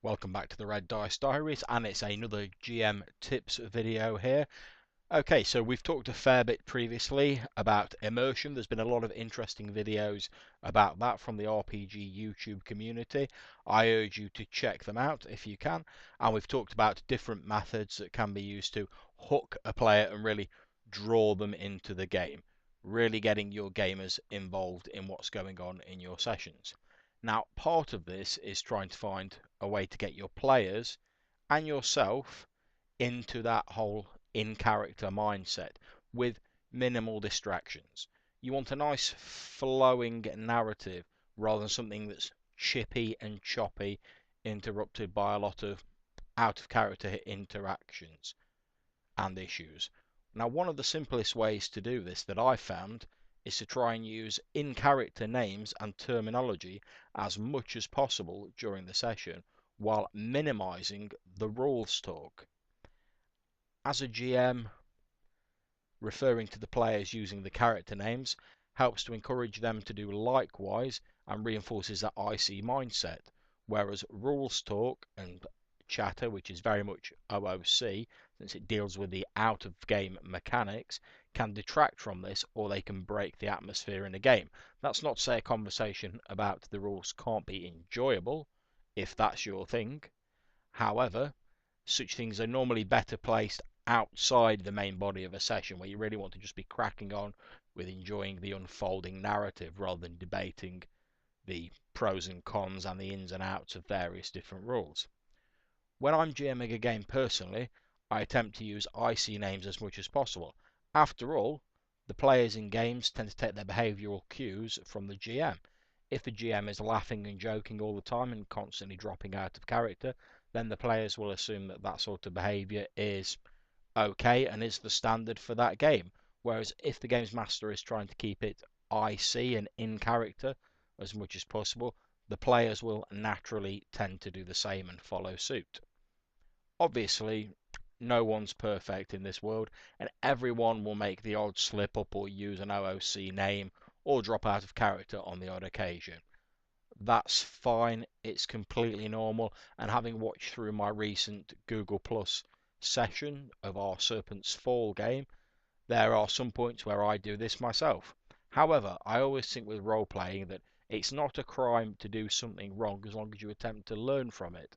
Welcome back to the Red Dice Diaries, and it's another GM tips video here. Okay, so we've talked a fair bit previously about immersion. There's been a lot of interesting videos about that from the RPG YouTube community. I urge you to check them out if you can. And we've talked about different methods that can be used to hook a player and really draw them into the game, really getting your gamers involved in what's going on in your sessions. Now, part of this is trying to find a way to get your players and yourself into that whole in-character mindset with minimal distractions. You want a nice flowing narrative rather than something that's chippy and choppy, interrupted by a lot of out-of-character interactions and issues. Now, one of the simplest ways to do this that I've found is to try and use in-character names and terminology as much as possible during the session while minimizing the rules talk. As a GM, referring to the players using the character names helps to encourage them to do likewise and reinforces that IC mindset, whereas rules talk and chatter, which is very much OOC, since it deals with the out-of-game mechanics, can detract from this or they can break the atmosphere in a game. That's not to say a conversation about the rules can't be enjoyable, if that's your thing. However, such things are normally better placed outside the main body of a session where you really want to just be cracking on with enjoying the unfolding narrative rather than debating the pros and cons and the ins and outs of various different rules. When I'm GMing a game personally, I attempt to use IC names as much as possible. After all, the players in games tend to take their behavioural cues from the GM. If the GM is laughing and joking all the time and constantly dropping out of character, then the players will assume that that sort of behaviour is okay and is the standard for that game. Whereas if the games master is trying to keep it IC and in character as much as possible, the players will naturally tend to do the same and follow suit. Obviously, no one's perfect in this world, and everyone will make the odd slip up or use an OOC name or drop out of character on the odd occasion. That's fine, it's completely normal, and having watched through my recent Google Plus session of our Serpent's Fall game, there are some points where I do this myself. However, I always think with role playing that it's not a crime to do something wrong as long as you attempt to learn from it,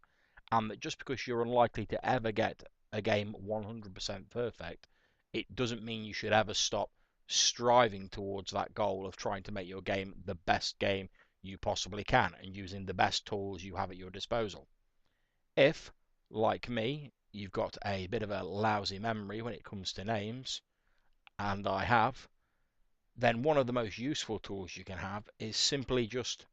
and that just because you're unlikely to ever get a game 100% perfect, it doesn't mean you should ever stop striving towards that goal of trying to make your game the best game you possibly can and using the best tools you have at your disposal. If, like me, you've got a bit of a lousy memory when it comes to names, and I have, then one of the most useful tools you can have is simply just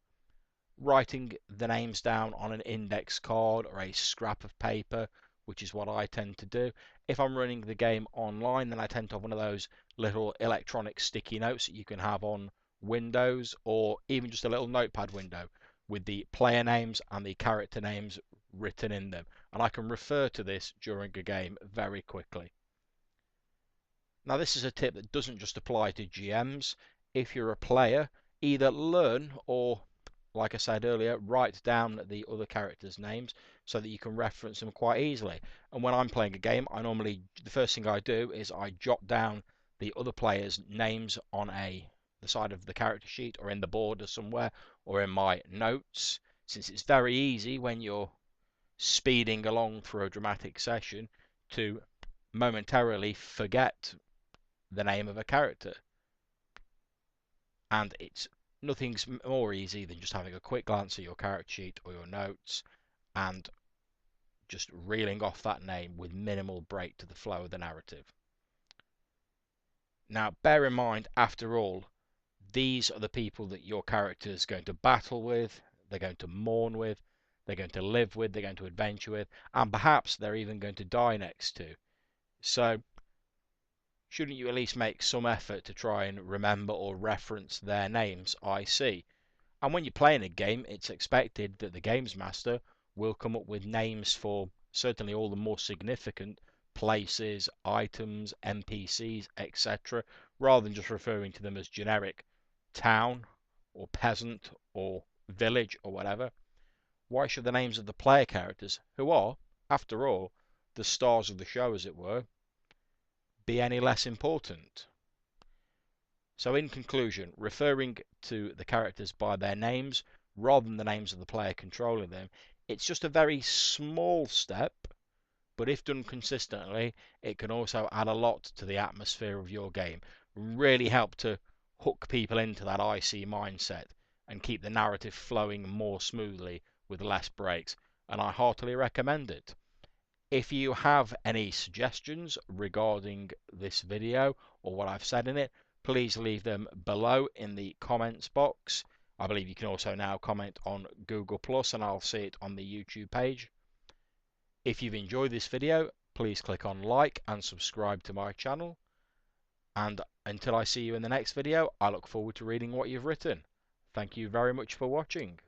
writing the names down on an index card or a scrap of paper, which is what I tend to do. If I'm running the game online, then I tend to have one of those little electronic sticky notes that you can have on Windows, or even just a little notepad window with the player names and the character names written in them, and I can refer to this during a game very quickly. Now, this is a tip that doesn't just apply to GMs. If you're a player, either learn or, like I said earlier, write down the other characters' names so that you can reference them quite easily. And when I'm playing a game, the first thing I do is I jot down the other players' names on the side of the character sheet or in the border somewhere or in my notes, since it's very easy when you're speeding along through a dramatic session to momentarily forget the name of a character. And nothing's more easy than just having a quick glance at your character sheet or your notes and just reeling off that name with minimal break to the flow of the narrative. Now, bear in mind, after all, these are the people that your character is going to battle with, they're going to mourn with, they're going to live with, they're going to adventure with, and perhaps they're even going to die next to. So, shouldn't you at least make some effort to try and remember or reference their names, IC? And when you're playing a game, it's expected that the games master will come up with names for certainly all the more significant places, items, NPCs, etc., rather than just referring to them as generic town or peasant or village or whatever. Why should the names of the player characters, who are, after all, the stars of the show as it were, be any less important? So in conclusion, referring to the characters by their names rather than the names of the player controlling them, it's just a very small step, but if done consistently, it can also add a lot to the atmosphere of your game. Really help to hook people into that IC mindset and keep the narrative flowing more smoothly with less breaks, and I heartily recommend it. If you have any suggestions regarding this video or what I've said in it, please leave them below in the comments box. I believe you can also now comment on Google Plus and I'll see it on the YouTube page. If you've enjoyed this video, please click on like and subscribe to my channel. And until I see you in the next video, I look forward to reading what you've written. Thank you very much for watching.